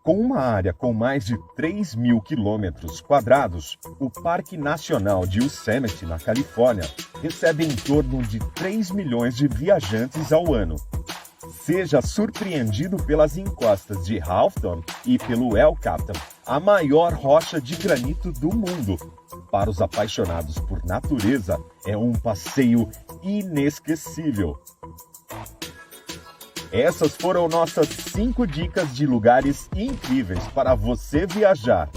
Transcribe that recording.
Com uma área com mais de 3.000 quilômetros quadrados, o Parque Nacional de Yosemite, na Califórnia, recebe em torno de 3 milhões de viajantes ao ano. Seja surpreendido pelas encostas de Halfton e pelo El Capitan, a maior rocha de granito do mundo. Para os apaixonados por natureza, é um passeio inesquecível. Essas foram nossas 5 dicas de lugares incríveis para você viajar.